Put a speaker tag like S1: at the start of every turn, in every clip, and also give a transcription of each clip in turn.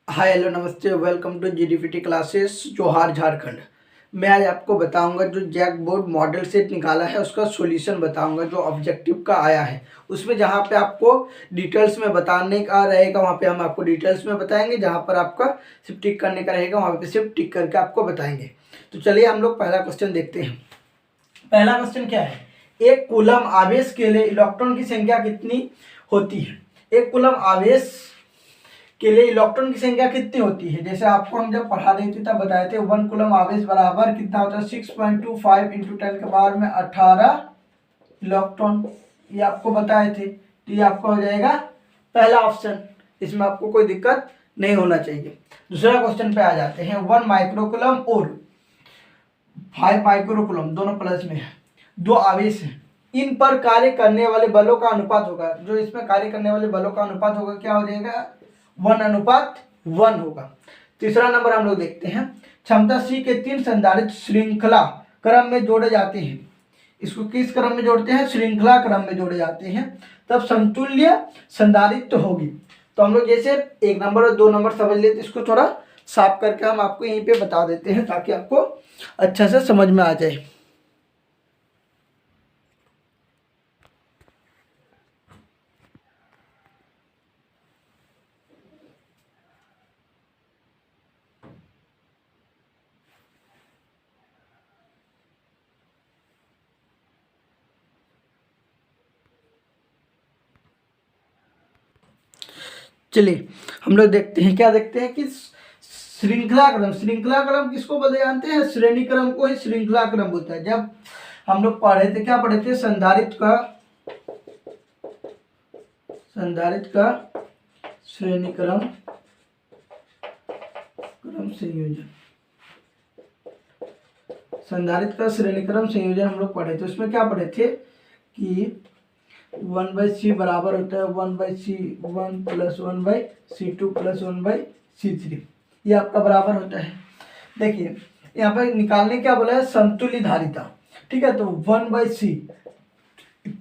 S1: Hi hello नमस्ते welcome to जीडीपीटी classes जोहार झारखंड। मैं आज आपको बताऊंगा जो जैक बोर्ड मॉडल सेट निकाला है उसका सॉल्यूशन बताऊंगा जो ऑब्जेक्टिव का आया है उसमें। जहां पे आपको डिटेल्स में बताने का रहेगा वहां पे हम आपको डिटेल्स में बताएंगे, जहां पर आपका सिर्फ टिक करने का रहेगा वहां पे सिर्फ टिक करके आपको बताएंगे। तो चलिए हम लोग पहला क्वेश्चन देखते हैं। पहला क्वेश्चन क्या है, एक कूलम आवेश के लिए इलेक्ट्रॉन की संख्या कितनी होती है। एक कूलम आवेश के लिए इलेक्ट्रॉन की संख्या कितनी होती है। जैसे आपको हम जब पढ़ा रहे थे तब बताए थे 1 कूलम आवेश बराबर कितना होता है 6.25 इंटू 10 के पावर में 18 इलेक्ट्रॉन। ये आपको बताए थे। तो ये आपका हो जाएगा पहला ऑप्शन, इसमें आपको कोई दिक्कत नहीं होना चाहिए। दूसरा क्वेश्चन पे आ जाते हैं। 1 माइक्रोकूलम और 5 माइक्रोकूलम दोनों प्लस में है, दो आवेश हैं, इन पर कार्य करने वाले बलों का अनुपात होगा। जो इसमें कार्य करने वाले बलों का अनुपात होगा क्या हो जाएगा 1:1 होगा। तीसरा नंबर हम लोग देखते हैं। क्षमता C के 3 संधारित्र श्रृंखला क्रम में जोड़े जाते हैं। इसको किस क्रम में जोड़ते हैं, श्रृंखला क्रम में जोड़े जाते हैं, तब समतुल्य संधारित्र होगी। तो हम लोग जैसे 1 नंबर और 2 नंबर समझ लेते, इसको थोड़ा साफ करके हम आपको यहीं पे बता देते हैं ताकि आपको अच्छा से समझ में आ जाए। चलिए हम लोग देखते हैं, क्या देखते हैं कि श्रृंखला क्रम किसको बोलते जानते हैं, श्रेणी क्रम को ही श्रृंखला क्रम होता है। जब हम लोग पढ़े थे क्या पढ़े थे, संधारित्र का श्रेणी क्रम संयोजन, संधारित्र का श्रेणी क्रम संयोजन हम लोग पढ़े थे। उसमें क्या पढ़े थे कि 1/c बराबर होता है 1/c1 plus 1/c2 plus 1/c3, ये आपका बराबर होता है। देखिए यहाँ पर निकालने क्या बोला है, समतुल्य धारिता। ठीक है, तो 1/c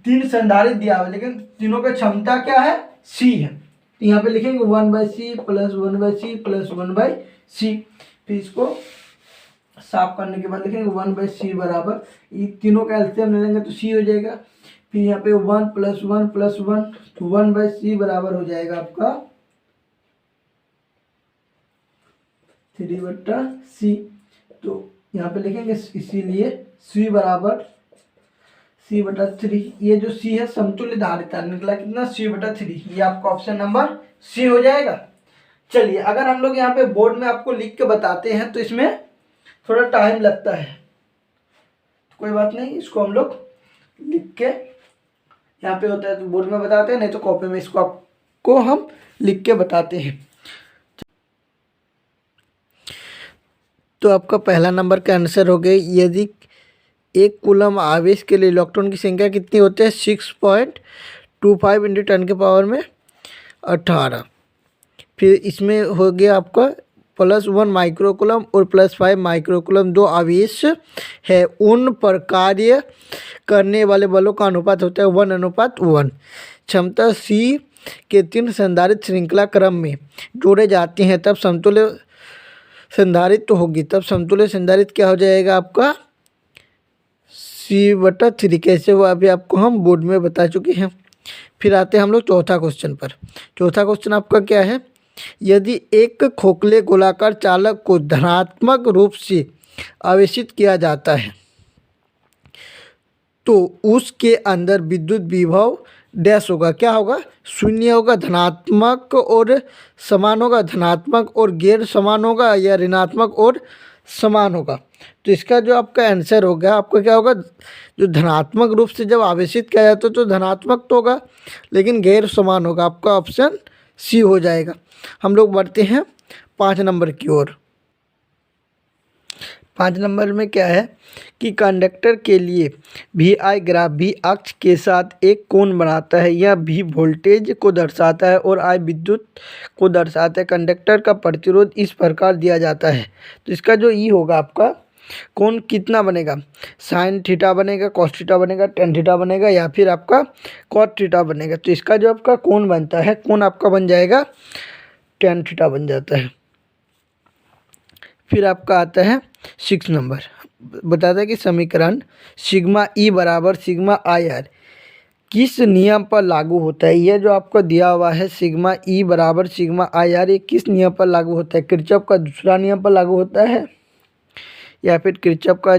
S1: 3 संधारित्र दिया हुआ, लेकिन तीनों का क्षमता क्या है c है। तो यहाँ पे लिखेंगे 1/c plus 1/c plus 1/c। फिर इसको साफ करने के बाद लिखेंगे 1/c बराबर, ये तीनों का एलसीएम ले लेंगे तो c हो जाएगा। फिर यहाँ पे 1 प्लस 1 प्लस 1, तो 1/c बराबर हो जाएगा आपका 3/c। तो यहाँ पे लिखेंगे इसीलिए c बराबर c/3। ये जो c है समतुल्य धारिता निकला कितना c/3, ये आपका ऑप्शन नंबर c हो जाएगा। चलिए अगर हम लोग यहाँ पे बोर्ड में आपको लिख के बताते हैं तो इसमें थोड़ा टाइम लगता है, कोई बात नहीं, इसको हम लोग लिख के यहाँ पे होता है तो बोर्ड में बताते हैं, नहीं तो कॉपी में इसको आपको हम लिख के बताते हैं। तो आपका पहला नंबर का आंसर हो गया, यदि एक कूलम आवेश के लिए इलेक्ट्रॉन की संख्या कितनी होती है 6.25 इंटू 10 के पावर में 18। फिर इसमें हो गया आपका +1 माइक्रोकूलम और +5 माइक्रोकूलम दो आवेश है, उन पर कार्य करने वाले बलों का अनुपात होता है 1:1। क्षमता C के 3 संधारित्र श्रृंखला क्रम में जोड़े जाते हैं तब समतुल्य संधारित्र होगी। तब समतुल्य संधारित्र क्या हो जाएगा आपका c/3। कैसे हुआ अभी आपको हम बोर्ड में बता चुके हैं। फिर आते हैं हम लोग चौथा क्वेश्चन पर। चौथा क्वेश्चन आपका क्या है, यदि एक खोखले गोलाकार चालक को धनात्मक रूप से आवेशित किया जाता है तो उसके अंदर विद्युत विभव डैश होगा, क्या होगा, शून्य होगा, धनात्मक और समान होगा, धनात्मक और गैर समान होगा, या ऋणात्मक और समान होगा। तो इसका जो आपका आंसर होगा आपका क्या होगा, जो धनात्मक रूप से जब आवेशित किया जाता है तो धनात्मक तो होगा लेकिन गैर समान होगा, आपका ऑप्शन सी हो जाएगा। हम लोग बढ़ते हैं 5 नंबर की ओर। 5 नंबर में क्या है कि कंडक्टर के लिए VI ग्राफ V अक्ष के साथ एक कोण बनाता है, यह V वोल्टेज को दर्शाता है और I विद्युत को दर्शाता है। कंडक्टर का प्रतिरोध इस प्रकार दिया जाता है, तो इसका जो E होगा आपका कोण कितना बनेगा, sin थीटा बनेगा, cos थीटा बनेगा, tan थीटा बनेगा, या फिर आपका cot थीटा बनेगा। तो इसका जो आपका कोण बनता है, कोण आपका बन जाएगा tan थीटा बन जाता है। फिर आपका आता है 6 नंबर, बताता है कि समीकरण सिग्मा ई बराबर सिग्मा आई आर किस नियम पर लागू होता है। यह जो आपको दिया हुआ है सिग्मा ई बराबर सिग्मा आई आर, ये किस नियम पर लागू होता है। किरचॉफ का दूसरा नियम पर लागू होता है, या फिर किरचॉफ का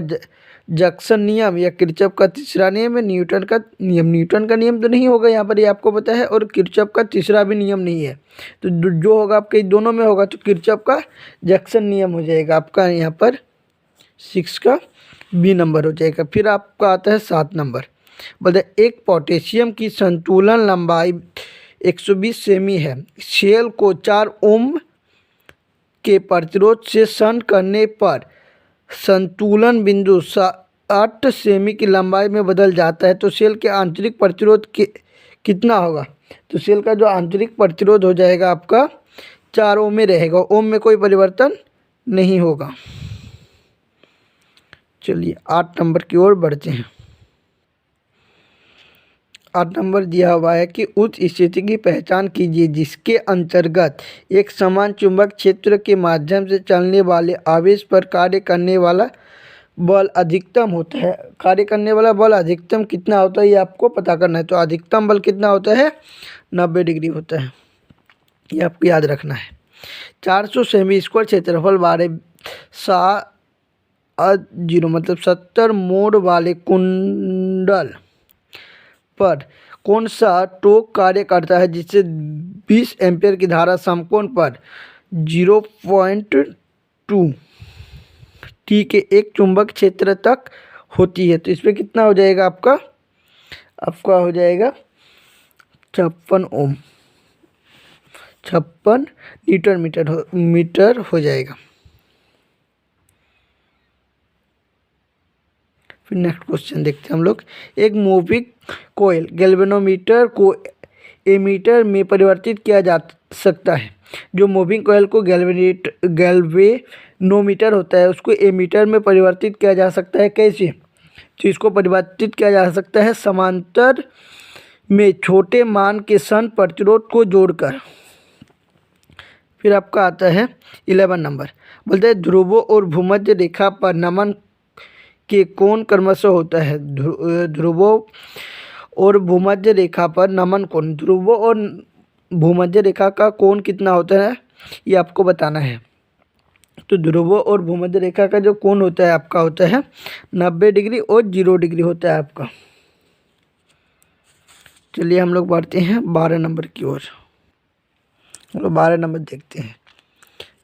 S1: जक्सन नियम, या किरचॉफ का तीसरा नियम है न्यूटन का नियम। न्यूटन का नियम तो नहीं होगा यहाँ पर, ये आपको पता है, और किरचॉफ का तीसरा भी नियम नहीं है। तो जो होगा आपके दोनों में होगा, तो किरचॉफ का जक्सन नियम हो जाएगा आपका यहाँ पर 6 का बी नंबर हो जाएगा। फिर आपका आता है 7 नंबर, बोलते एक पोटेशियम की संतुलन लंबाई 120 सेमी है। सेल को 4 ओम के प्रतिरोध से शन करने पर संतुलन बिंदु 60 सेमी की लंबाई में बदल जाता है, तो सेल के आंतरिक प्रतिरोध कितना होगा। तो सेल का जो आंतरिक प्रतिरोध हो जाएगा आपका 4 ओम में रहेगा, ओम में कोई परिवर्तन नहीं होगा। चलिए 8 नंबर की ओर बढ़ते हैं। 8 नंबर दिया हुआ है कि उस स्थिति की पहचान कीजिए जिसके अंतर्गत एक समान चुंबक क्षेत्र के माध्यम से चलने वाले आवेश पर कार्य करने वाला बल अधिकतम होता है। कार्य करने वाला बल अधिकतम कितना होता है ये आपको पता करना है। तो अधिकतम बल कितना होता है, 90 डिग्री होता है, ये आपको याद रखना है। 400 सेमी स्क्वायर क्षेत्रफल वाले 0 मतलब 70 मोड़ वाले कुंडल पर कौन सा टोक कार्य करता है जिससे 20 एम्पीयर की धारा समकोण पर 0.2 टी के एक चुंबक क्षेत्र तक होती है। तो इसमें कितना हो जाएगा आपका हो जाएगा 56 ओम, 56 न्यूटन मीटर हो जाएगा। फिर नेक्स्ट क्वेश्चन देखते हैं हम लोग। एक मूविंग कोयल गैल्वेनोमीटर को एमीटर में परिवर्तित किया जा सकता है। जो मूविंग कोयल को गैल्वेनोमीटर होता है उसको एमीटर में परिवर्तित किया जा सकता है। कैसे, तो इसको परिवर्तित किया जा सकता है समांतर में छोटे मान के शन प्रतिरोध को जोड़कर। फिर आपका आता है 11 नंबर, बोलते हैं ध्रुवों और भूमध्य रेखा पर नमन के कोण क्रमशः होता है। ध्रुवों और भूमध्य रेखा पर नमन कोण, ध्रुवों और भूमध्य रेखा का कोण कितना होता है ये आपको बताना है। तो ध्रुवों और भूमध्य रेखा का जो कोण होता है आपका होता है 90 डिग्री और 0 डिग्री होता है आपका। चलिए हम लोग बढ़ते हैं 12 नंबर की ओर। हम लोग 12 नंबर देखते हैं।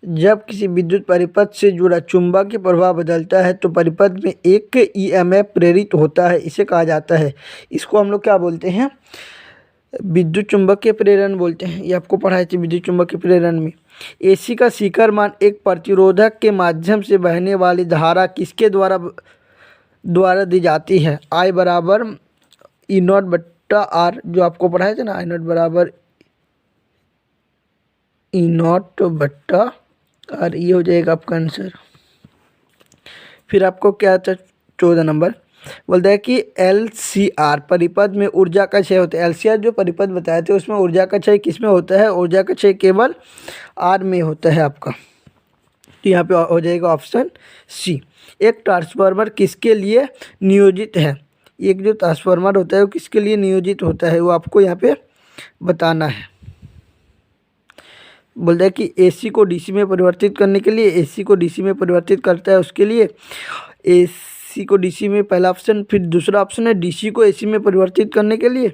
S1: जब किसी विद्युत परिपथ से जुड़ा चुंबकीय प्रवाह बदलता है तो परिपथ में एक ईएमएफ प्रेरित होता है, इसे कहा जाता है। इसको हम लोग क्या बोलते हैं, विद्युत चुंबकीय प्रेरण बोलते हैं। ये आपको पढ़ाए थे विद्युत चुंबकीय प्रेरण में। एसी का शिखर मान एक प्रतिरोधक के माध्यम से बहने वाली धारा किसके द्वारा दी जाती है। आई बराबर ई नॉट बट्टा आर, जो आपको पढ़ाए थे ना, आई नॉट बराबर ई नॉट बट्टा और ये हो जाएगा आपका आंसर। फिर आपको क्या आता है 14 नंबर, बोलता है कि LCR परिपथ में ऊर्जा का क्षय होता है। LCR जो परिपथ बताए थे उसमें ऊर्जा का क्षय किस में होता है, ऊर्जा का क्षय केवल R में होता है आपका। तो यहाँ पे हो जाएगा ऑप्शन सी। एक ट्रांसफार्मर किसके लिए नियोजित है, एक जो ट्रांसफार्मर होता है वो किसके लिए नियोजित होता है वो आपको यहाँ पे बताना है। बोलता है कि AC को DC में परिवर्तित करने के लिए, AC को DC में परिवर्तित करता है उसके लिए, AC को DC में पहला ऑप्शन। फिर दूसरा ऑप्शन है DC को AC में परिवर्तित करने के लिए।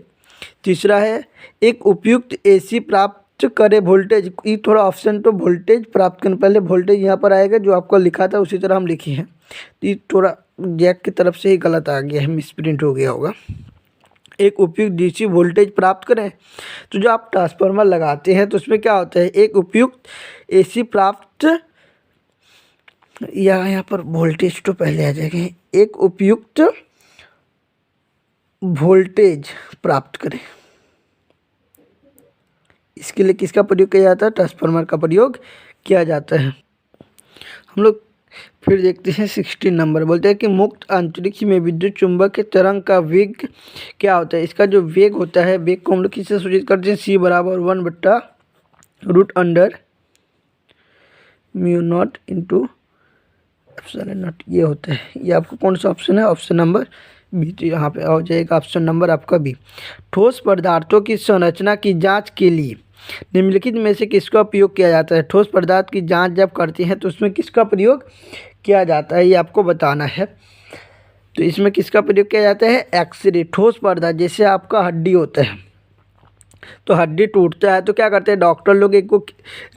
S1: तीसरा है एक उपयुक्त AC प्राप्त करे वोल्टेज, ये थोड़ा ऑप्शन तो वोल्टेज प्राप्त करने, पहले वोल्टेज यहाँ पर आएगा जो आपको लिखा था उसी तरह हम लिखे हैं, तो ये थोड़ा जैक की तरफ से ही गलत आ गया है, मिसप्रिंट हो गया होगा। एक उपयुक्त DC वोल्टेज प्राप्त करें, तो जो आप ट्रांसफार्मर लगाते हैं तो उसमें क्या होता है, एक उपयुक्त AC प्राप्त, यहाँ पर वोल्टेज तो पहले आ जाएगा, एक उपयुक्त वोल्टेज प्राप्त करें। इसके लिए किसका प्रयोग किया जाता है, ट्रांसफार्मर का प्रयोग किया जाता है। हम लोग फिर देखते हैं 16 नंबर, बोलते हैं कि मुक्त अंतरिक्ष में विद्युत चुंबक के तरंग का वेग क्या होता है। इसका जो वेग होता है, वेग को हम लोग किससे सूचित करते हैं, C बराबर 1/√(μ0 × ऑप्शन है नॉट, ये होता है। ये आपका कौन सा ऑप्शन है? Option number B. तो यहाँ पे हो जाएगा ऑप्शन नंबर आपका बी। ठोस पदार्थों की संरचना की जांच के लिए निम्नलिखित में से किसका उपयोग किया जाता है? ठोस पदार्थ की जांच जब करती हैं तो उसमें किसका प्रयोग किया जाता है, ये आपको बताना है। तो इसमें किसका प्रयोग किया जाता है? एक्सरे। ठोस पदार्थ जैसे आपका हड्डी होता है, तो हड्डी टूटता है तो क्या करते हैं डॉक्टर लोग, एक को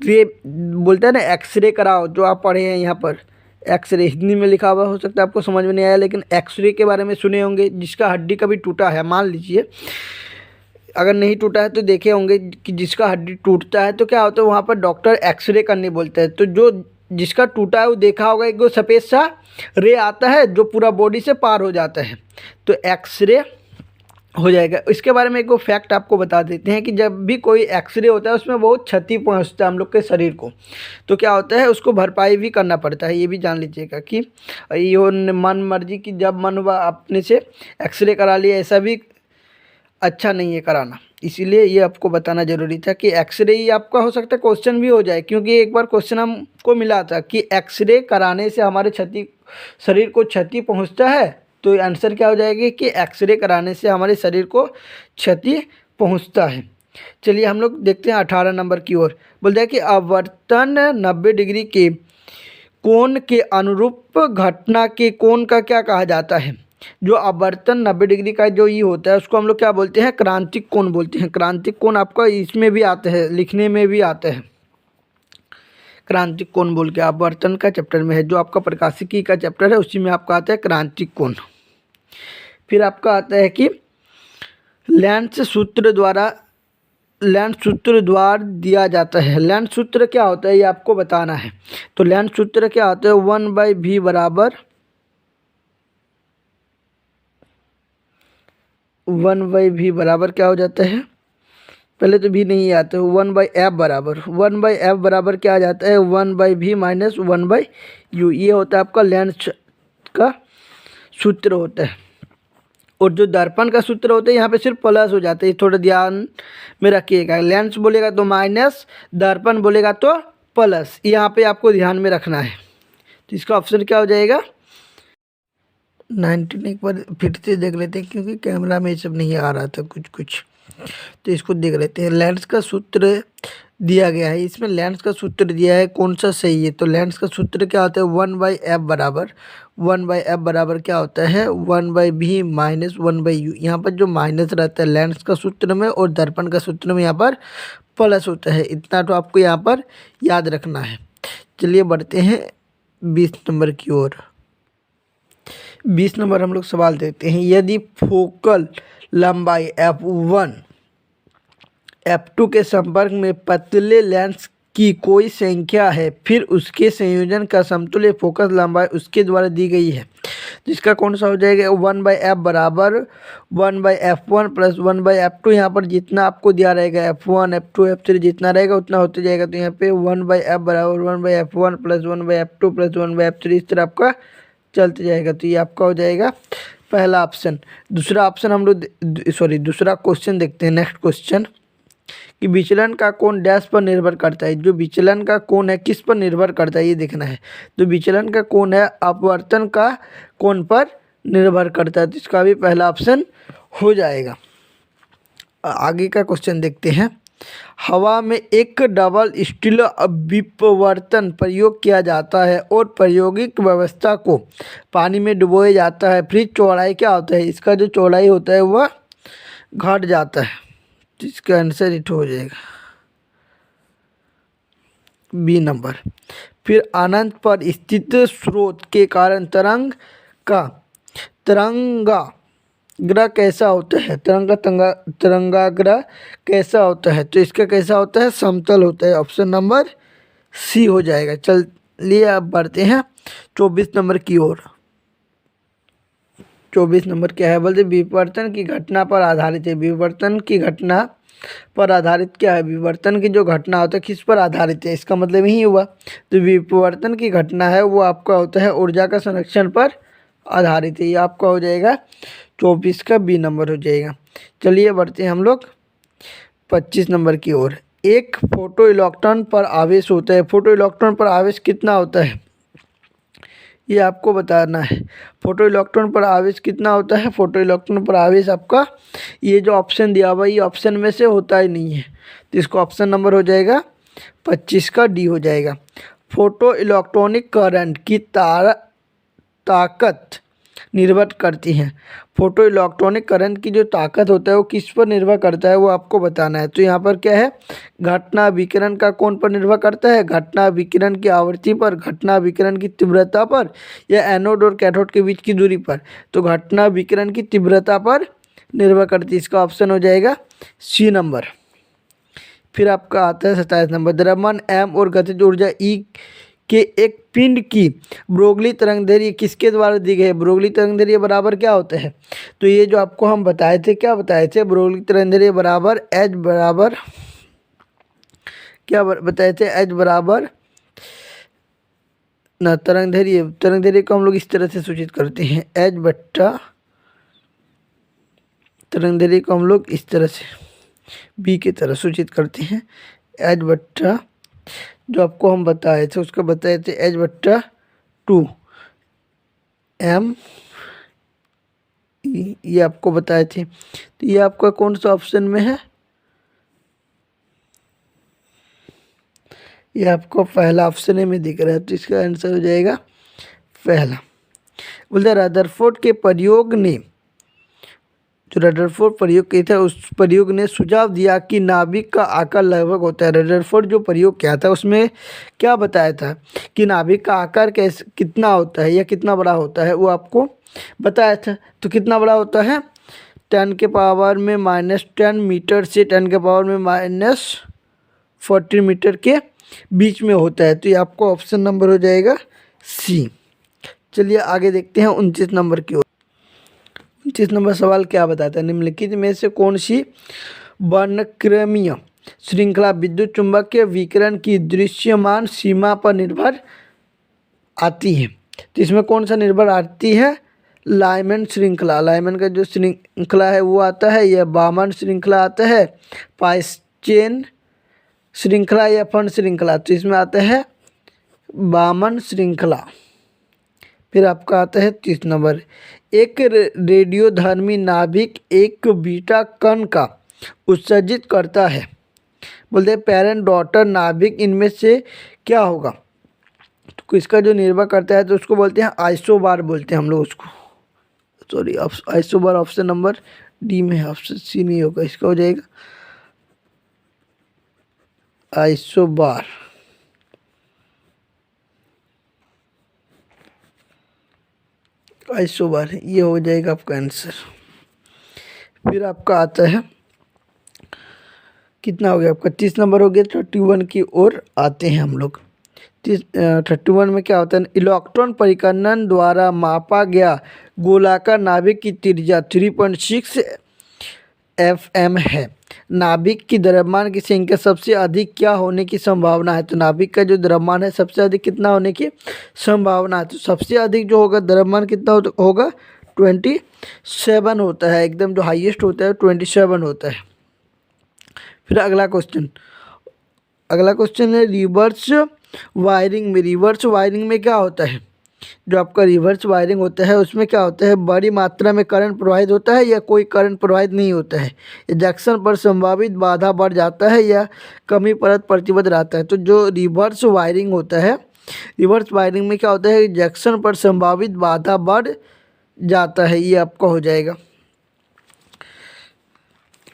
S1: रे बोलते हैं ना, एक्सरे कराओ। जो आप पढ़े हैं यहाँ पर एक्सरे, हिंदी में लिखा हुआ हो सकता है आपको समझ में नहीं आया, लेकिन एक्सरे के बारे में सुने होंगे। जिसका हड्डी कभी टूटा है, मान लीजिए अगर नहीं टूटा है तो देखे होंगे कि जिसका हड्डी टूटता है तो क्या होता है, वहाँ पर डॉक्टर एक्सरे करने बोलते हैं। तो जो जिसका टूटा है वो देखा होगा, एक सफ़ेद सा रे आता है जो पूरा बॉडी से पार हो जाता है, तो एक्सरे हो जाएगा। इसके बारे में एक फैक्ट आपको बता देते हैं कि जब भी कोई एक्सरे होता है उसमें बहुत क्षति पहुंचता है हम लोग के शरीर को, तो क्या होता है उसको भरपाई भी करना पड़ता है। ये भी जान लीजिएगा कि ये मन मर्जी की जब मन हुआ अपने से एक्सरे करा लिया, ऐसा भी अच्छा नहीं है कराना। इसीलिए ये आपको बताना ज़रूरी था कि एक्सरे ही आपका हो सकता है क्वेश्चन भी हो जाए, क्योंकि एक बार क्वेश्चन हमको मिला था कि एक्सरे कराने से हमारे शरीर को क्षति पहुंचता है। तो आंसर क्या हो जाएगी कि एक्सरे कराने से हमारे शरीर को क्षति पहुंचता है। चलिए हम लोग देखते हैं 18 नंबर की ओर। बोलते हैं कि आवर्तन 90 डिग्री के कोण के अनुरूप घटना के कोण का क्या कहा जाता है? जो आवर्तन 90 डिग्री का जो ये होता है उसको हम लोग क्या बोलते हैं? क्रांतिक कोण बोलते हैं। क्रांतिक कोण आपका इसमें भी आता है, लिखने में भी आता है, क्रांतिक कोण बोल के आवर्तन का चैप्टर में है। जो आपका प्रकाशिकी का चैप्टर है उसी में आपका आता है क्रांतिक कोण। फिर आपका आता है कि लेंस सूत्र द्वारा दिया जाता है। लेंस सूत्र क्या होता है ये आपको बताना है। तो लेंस सूत्र क्या होता है? 1/v बराबर 1/v बराबर क्या हो जाता है? पहले तो भी नहीं आता है। 1/f बराबर 1/f बराबर क्या आ जाता है? 1/v minus 1/u। ये होता है आपका लेंस का सूत्र होता है। और जो दर्पण का सूत्र होता है यहाँ पे सिर्फ प्लस हो जाता है, थोड़ा ध्यान में रखिएगा। लेंस बोलेगा तो माइनस, दर्पण बोलेगा तो प्लस, यहाँ पे आपको ध्यान में रखना है। तो इसका ऑप्शन क्या हो जाएगा? 19 एक बार फिर से देख लेते हैं, क्योंकि कैमरा में ये सब नहीं आ रहा था कुछ, तो इसको देख लेते हैं। लेंस का सूत्र दिया गया है, इसमें लेंस का सूत्र दिया है, कौन सा सही है? तो लेंस का सूत्र क्या होता है? 1/f बराबर 1/f बराबर क्या होता है? 1/v minus 1/u। यहाँ पर जो माइनस रहता है लेंस का सूत्र में और दर्पण का सूत्र में, यहाँ पर प्लस होता है। इतना तो आपको यहाँ पर याद रखना है। चलिए बढ़ते हैं 20 नंबर की ओर। 20 नंबर हम लोग सवाल देखते हैं। यदि फोकल लंबाई f1 f2 के संपर्क में पतले लेंस की कोई संख्या है, फिर उसके संयोजन का समतुल्य फोकस लंबाई उसके द्वारा दी गई है, जिसका कौन सा हो जाएगा? 1/f बराबर 1/f1 प्लस 1/f2। यहाँ पर जितना आपको दिया रहेगा f1 f2 f3 जितना रहेगा उतना होते जाएगा। तो यहाँ पे 1/f बराबर 1/f1 plus 1/f2 plus 1/f3 इस तरह आपका चलते जाएगा। तो ये आपका हो जाएगा पहला ऑप्शन। दूसरा ऑप्शन हम लोग दूसरा क्वेश्चन देखते हैं। नेक्स्ट क्वेश्चन कि विचलन का कोण डैश पर निर्भर करता है। जो विचलन का कोण है किस पर निर्भर करता है ये देखना है। तो विचलन का कोण है अपवर्तन का कोण पर निर्भर करता है, तो इसका भी पहला ऑप्शन हो जाएगा। आगे का क्वेश्चन देखते हैं। हवा में एक डबल स्टिल विपवर्तन प्रयोग किया जाता है और प्रायोगिक व्यवस्था को पानी में डुबोया जाता है, फिर चौड़ाई क्या होता है? इसका जो चौड़ाई होता है वह घट जाता है। तो इसका आंसर इट हो जाएगा बी नंबर। फिर अनंत पर स्थित स्रोत के कारण तरंगाग्र कैसा होता है? तरंगाग्र कैसा होता है? तो इसका कैसा होता है? समतल होता है। ऑप्शन नंबर सी हो जाएगा। चलिए अब बढ़ते हैं 24 नंबर की ओर। 24 नंबर क्या है? बोलते विवर्तन की घटना पर आधारित है। विवर्तन की घटना पर आधारित क्या है? विवर्तन की जो घटना होता है किस पर आधारित है? इसका मतलब यही हुआ। तो विवर्तन की घटना है वो आपका होता है ऊर्जा का संरक्षण पर आधारित है। ये आपका हो जाएगा 24 का बी नंबर हो जाएगा। चलिए बढ़ते हैं हम लोग 25 नंबर की ओर। एक फोटो इलेक्ट्रॉन पर आवेश होता है। फोटो इलेक्ट्रॉन पर आवेश कितना होता है? ये आपको बताना है। फोटो इलेक्ट्रॉन पर आवेश कितना होता है? फोटो इलेक्ट्रॉन पर आवेश आपका ये जो ऑप्शन दिया हुआ ये ऑप्शन में से होता ही नहीं है, तो इसको ऑप्शन नंबर हो जाएगा 25 का डी हो जाएगा। फोटो इलेक्ट्रॉनिक करंट की ताकत निर्भर करती है। फोटो इलेक्ट्रॉनिक करंट की जो ताकत होता है वो किस पर निर्भर करता है वो आपको बताना है। तो यहाँ पर क्या है, घटना विकिरण का कौन पर निर्भर करता है? घटना विकिरण की आवृत्ति पर, घटना विकिरण की तीव्रता पर, या एनोड और कैथोड के बीच की दूरी पर। तो घटना विकिरण की तीव्रता पर निर्भर करती है, इसका ऑप्शन हो जाएगा सी नंबर। फिर आपका आता है 27 नंबर, द्रव्यमान एम और गतिज ऊर्जा ई के एक पिंड की ब्रोगली तरंगदैर्घ्य किसके द्वारा दी गई है? ब्रोगली तरंगदैर्घ्य बराबर क्या होता है? तो ये जो आपको हम बताए थे, क्या बताए थे? ब्रोगली तरंगदैर्घ्य बराबर एच बराबर क्या बताए थे? एच बराबर ना तरंगदैर्घ्य को हम लोग इस तरह से सूचित करते हैं, एच बट्टा तरंगदैर्घ्य को हम लोग इस तरह से बी की तरह सूचित करते हैं, एच बट्टा जो आपको हम बताए थे उसको बताए थे एच बट्टा 2 एम, ये आपको बताए थे। तो ये आपका कौन सा ऑप्शन में है? ये आपको पहला ऑप्शन में दिख रहा है, तो इसका आंसर हो जाएगा पहला। बोलते रदरफोर्ड के प्रयोग ने, जो रदरफोर्ड प्रयोग किया था उस प्रयोग ने सुझाव दिया कि नाभिक का आकार लगभग होता है। रदरफोर्ड जो प्रयोग किया था उसमें क्या बताया था कि नाभिक का आकार कैसे कितना होता है या कितना बड़ा होता है, वो आपको बताया था। तो कितना बड़ा होता है? 10 के पावर में -10 मीटर से 10 के पावर में -14 मीटर के बीच में होता है। तो ये आपको ऑप्शन नंबर हो जाएगा सी। चलिए आगे देखते हैं 29 नंबर की ओर। 29 नंबर सवाल क्या बताता है? निम्नलिखित में से कौन सी वर्णक्रमीय श्रृंखला विद्युत चुंबकीय विकिरण की दृश्यमान सीमा पर निर्भर आती है? तो इसमें कौन सा निर्भर आती है? लाइमैन श्रृंखला, लाइमैन का जो श्रृंखला है वो आता है, या बामन श्रृंखला आता है, पाइस्चेन श्रृंखला या फंड श्रृंखला। तो इसमें आता है बामन श्रृंखला। फिर आपका आता है 30 नंबर, एक रेडियोधर्मी नाभिक एक बीटा कण का उत्सर्जित करता है। बोलते हैं पेरेंट डॉटर नाभिक इनमें से क्या होगा? तो किसका जो निर्भर करता है तो उसको बोलते हैं आइसोबार, बोलते हैं हम लोग उसको। Sorry, isobar option number D में है, ऑप्शन सी नहीं होगा, इसका हो जाएगा आइसोबार। आइसोबार ये हो जाएगा आपका आंसर। फिर आपका आता है कितना हो गया आपका? 30 नंबर हो गया। 31 की ओर आते हैं हम लोग। 31 में क्या होता है? इलेक्ट्रॉन परिकर्णन द्वारा मापा गया गोलाकार नाभिक की त्रिज्या 3.6 FM है। नाभिक की द्रव्यमान की संख्या सबसे अधिक क्या होने की संभावना है? तो नाभिक का जो द्रव्यमान है सबसे अधिक कितना होने की संभावना है? तो सबसे अधिक जो होगा द्रव्यमान कितना होगा? 27 होता है, एकदम जो हाईएस्ट होता है 27 होता है। फिर अगला क्वेश्चन है रिवर्स वायरिंग में। रिवर्स वायरिंग में क्या होता है? जो आपका रिवर्स वायरिंग होता है उसमें क्या होता है? बड़ी मात्रा में करंट प्रवाहित होता है या कोई करंट प्रवाहित नहीं होता है? जंक्शन पर संभावित बाधा बढ़ जाता है या कमी परत प्रतिबद्ध रहता है? तो जो रिवर्स वायरिंग होता है, रिवर्स वायरिंग में क्या होता है? जंक्शन पर संभावित बाधा बढ़ जाता है, ये आपका हो जाएगा।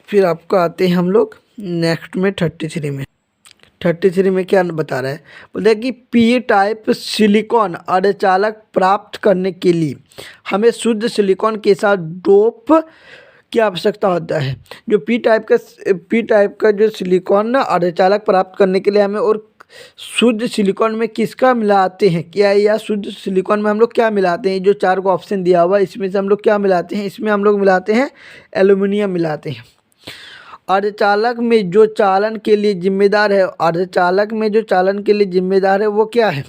S1: फिर आपका आते हैं हम लोग नेक्स्ट में 33 में क्या बता रहा है? बोलते हैं कि पी टाइप सिलिकॉन अर्धचालक प्राप्त करने के लिए हमें शुद्ध सिलिकॉन के साथ डोप की आवश्यकता होता है। जो पी टाइप का जो सिलिकॉन ना अर्धचालक प्राप्त करने के लिए हमें और शुद्ध सिलिकॉन में किसका मिलाते हैं? क्या या शुद्ध सिलिकॉन में हम लोग क्या मिलाते हैं? जो 4 को ऑप्शन दिया हुआ है इसमें से हम लोग क्या मिलाते हैं? इसमें हम लोग मिलाते हैं एल्युमिनियम मिलाते हैं। अर्धचालक में जो चालन के लिए जिम्मेदार है, अर्धचालक में जो चालन के लिए जिम्मेदार है वो क्या है?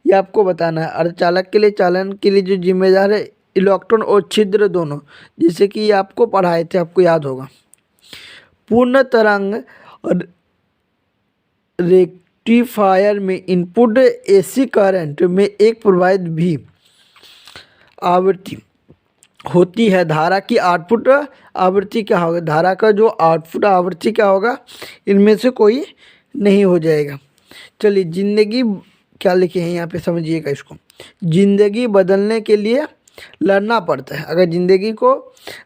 S1: ये आपको बताना है। अर्धचालक के लिए चालन के लिए जो जिम्मेदार है इलेक्ट्रॉन और छिद्र दोनों, जैसे कि ये आपको पढ़ाए थे, आपको याद होगा। पूर्ण तरंग रेक्टिफायर में इनपुट एसी करंट में एक प्रवाहित भी आवृत्ति होती है, धारा की आउटपुट आवृत्ति क्या होगा, धारा का जो आउटपुट आवृत्ति क्या होगा, इनमें से कोई नहीं हो जाएगा। चलिए ज़िंदगी क्या लिखे हैं यहाँ पे समझिएगा इसको। ज़िंदगी बदलने के लिए लड़ना पड़ता है। अगर ज़िंदगी को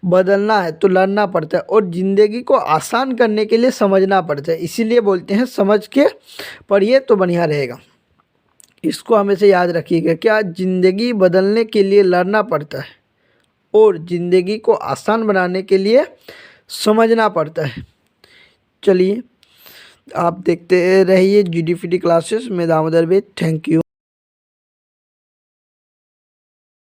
S1: बदलना है तो लड़ना पड़ता है, और ज़िंदगी को आसान करने के लिए समझना पड़ता है। इसीलिए बोलते हैं समझ के पढ़िए तो बढ़िया रहेगा। इसको हमेशा याद रखिएगा, क्या ज़िंदगी बदलने के लिए लड़ना पड़ता है और ज़िंदगी को आसान बनाने के लिए समझना पड़ता है। चलिए आप देखते रहिए GDPT क्लासेस में दामोदर वेद। Thank you.